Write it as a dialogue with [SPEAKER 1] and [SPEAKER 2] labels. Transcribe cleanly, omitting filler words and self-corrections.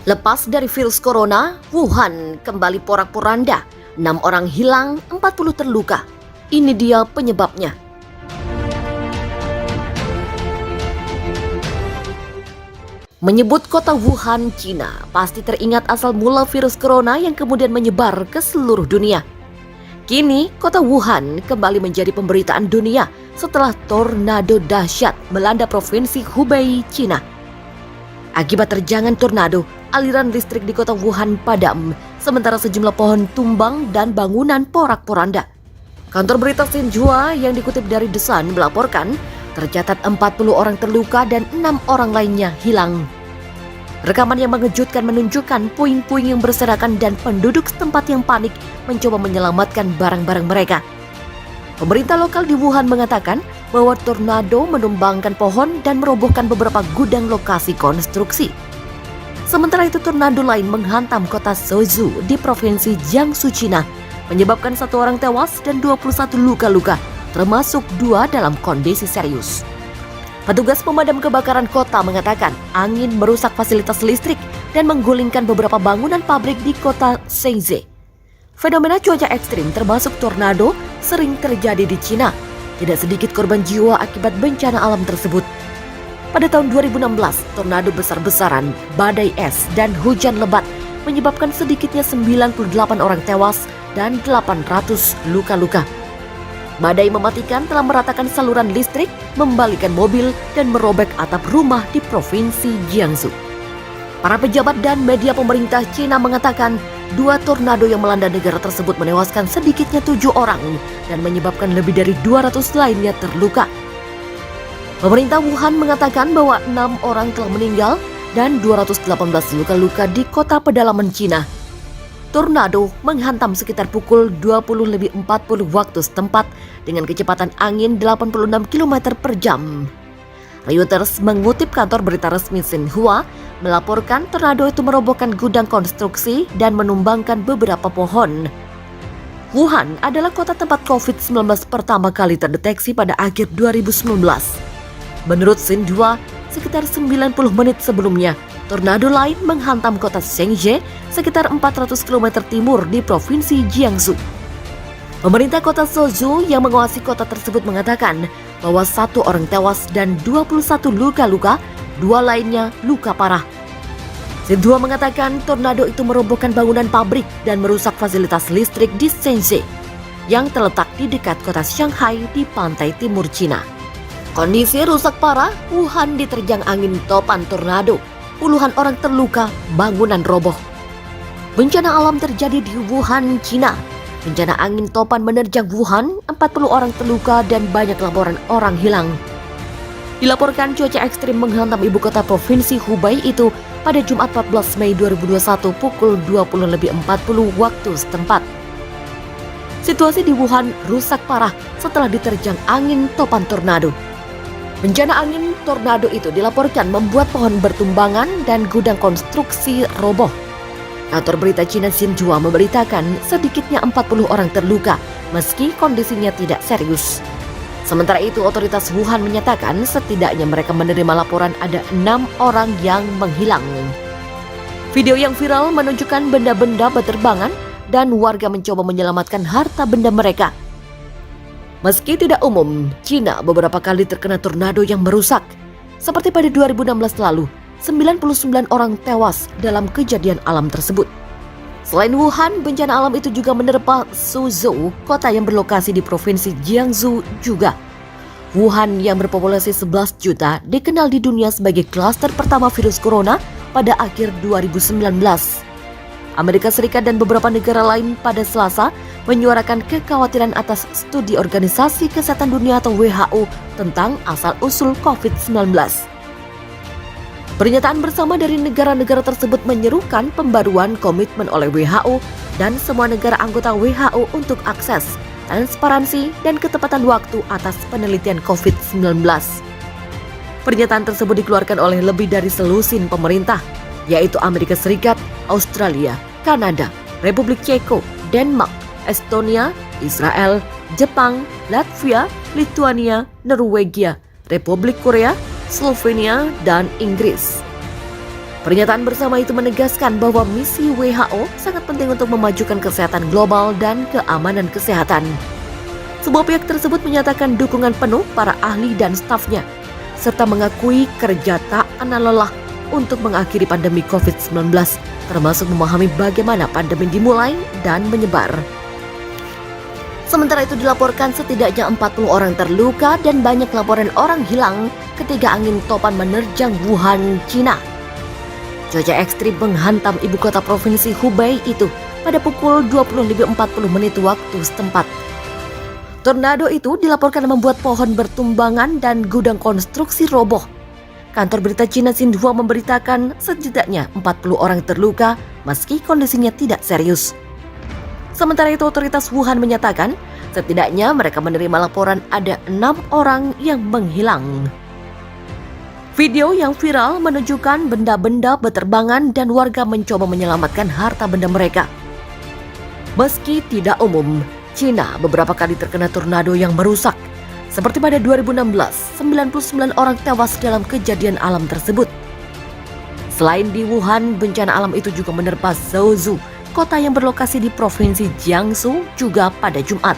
[SPEAKER 1] Lepas dari virus corona, Wuhan kembali porak-poranda. 6 orang hilang, 40 terluka. Ini dia penyebabnya. Menyebut kota Wuhan, Cina, pasti teringat asal mula virus corona yang kemudian menyebar ke seluruh dunia. Kini, kota Wuhan kembali menjadi pemberitaan dunia setelah tornado dahsyat melanda provinsi Hubei, Cina. Akibat terjangan tornado, aliran listrik di kota Wuhan padam, sementara sejumlah pohon tumbang dan bangunan porak-poranda. Kantor berita Xinhua yang dikutip dari The Sun melaporkan, tercatat 40 orang terluka dan 6 orang lainnya hilang. Rekaman yang mengejutkan menunjukkan puing-puing yang berserakan dan penduduk setempat yang panik mencoba menyelamatkan barang-barang mereka. Pemerintah lokal di Wuhan mengatakan bahwa tornado menumbangkan pohon dan merobohkan beberapa gudang lokasi konstruksi. Sementara itu tornado lain menghantam kota Suzhou di provinsi Jiangsu, Cina, menyebabkan 1 orang tewas dan 21 luka-luka, termasuk 2 dalam kondisi serius. Petugas pemadam kebakaran kota mengatakan angin merusak fasilitas listrik dan menggulingkan beberapa bangunan pabrik di kota Shenzhen. Fenomena cuaca ekstrim termasuk tornado sering terjadi di Cina. Tidak sedikit korban jiwa akibat bencana alam tersebut. Pada tahun 2016, tornado besar-besaran, badai es, dan hujan lebat menyebabkan sedikitnya 98 orang tewas dan 800 luka-luka. Badai mematikan telah meratakan saluran listrik, membalikan mobil, dan merobek atap rumah di provinsi Jiangsu. Para pejabat dan media pemerintah Cina mengatakan 2 tornado yang melanda negara tersebut menewaskan sedikitnya 7 orang dan menyebabkan lebih dari 200 lainnya terluka. Pemerintah Wuhan mengatakan bahwa 6 orang telah meninggal dan 218 luka-luka di kota pedalaman Cina. Tornado menghantam sekitar pukul 20.40 waktu setempat dengan kecepatan angin 86 km per jam. Reuters mengutip kantor berita resmi Xinhua melaporkan tornado itu merobohkan gudang konstruksi dan menumbangkan beberapa pohon. Wuhan adalah kota tempat COVID-19 pertama kali terdeteksi pada akhir 2019. Menurut Xinhua, sekitar 90 menit sebelumnya, tornado lain menghantam kota Shenzhen sekitar 400 km timur di provinsi Jiangsu. Pemerintah kota Suzhou yang menguasai kota tersebut mengatakan bahwa 1 orang tewas dan 21 luka-luka, 2 lainnya luka parah. Xinhua mengatakan tornado itu merobohkan bangunan pabrik dan merusak fasilitas listrik di Shenzhen yang terletak di dekat kota Shanghai di pantai timur Cina. Kondisi rusak parah, Wuhan diterjang angin topan tornado. Puluhan orang terluka, bangunan roboh. Bencana alam terjadi di Wuhan, Cina. Bencana angin topan menerjang Wuhan, 40 orang terluka dan banyak laporan orang hilang. Dilaporkan cuaca ekstrim menghantam ibu kota provinsi Hubei itu pada Jumat 14 Mei 2021 pukul 20.40 waktu setempat. Situasi di Wuhan rusak parah setelah diterjang angin topan tornado. Bencana angin tornado itu dilaporkan membuat pohon bertumbangan dan gudang konstruksi roboh. Kantor berita Cina Xinhua memberitakan sedikitnya 40 orang terluka meski kondisinya tidak serius. Sementara itu otoritas Wuhan menyatakan setidaknya mereka menerima laporan ada 6 orang yang menghilang. Video yang viral menunjukkan benda-benda berterbangan dan warga mencoba menyelamatkan harta benda mereka. Meski tidak umum, Cina beberapa kali terkena tornado yang merusak. Seperti pada 2016 lalu, 99 orang tewas dalam kejadian alam tersebut. Selain Wuhan, bencana alam itu juga menerpa Suzhou, kota yang berlokasi di provinsi Jiangsu juga. Wuhan yang berpopulasi 11 juta dikenal di dunia sebagai klaster pertama virus corona pada akhir 2019. Amerika Serikat dan beberapa negara lain pada Selasa menyuarakan kekhawatiran atas studi Organisasi Kesehatan Dunia atau WHO tentang asal-usul COVID-19. Pernyataan bersama dari negara-negara tersebut menyerukan pembaruan komitmen oleh WHO dan semua negara anggota WHO untuk akses, transparansi, dan ketepatan waktu atas penelitian COVID-19. Pernyataan tersebut dikeluarkan oleh lebih dari selusin pemerintah, yaitu Amerika Serikat, Australia, Kanada, Republik Ceko, Denmark, Estonia, Israel, Jepang, Latvia, Lituania, Norwegia, Republik Korea, Slovenia, dan Inggris. Pernyataan bersama itu menegaskan bahwa misi WHO sangat penting untuk memajukan kesehatan global dan keamanan kesehatan. Sebuah pihak tersebut menyatakan dukungan penuh para ahli dan stafnya, serta mengakui kerja tak kenal lelah untuk mengakhiri pandemi COVID-19, termasuk memahami bagaimana pandemi dimulai dan menyebar. Sementara itu dilaporkan setidaknya 40 orang terluka dan banyak laporan orang hilang ketika angin topan menerjang Wuhan, Cina. Cuaca ekstrim menghantam ibu kota provinsi Hubei itu pada pukul 20.40 waktu setempat. Tornado itu dilaporkan membuat pohon bertumbangan dan gudang konstruksi roboh. Kantor berita Cina Xinhua memberitakan setidaknya 40 orang terluka meski kondisinya tidak serius. Sementara itu otoritas Wuhan menyatakan setidaknya mereka menerima laporan ada 6 orang yang menghilang. Video yang viral menunjukkan benda-benda berterbangan dan warga mencoba menyelamatkan harta benda mereka. Meski tidak umum, Cina beberapa kali terkena tornado yang merusak. Seperti pada 2016, 99 orang tewas dalam kejadian alam tersebut. Selain di Wuhan, bencana alam itu juga menerpa Zhou, kota yang berlokasi di provinsi Jiangsu juga pada Jumat.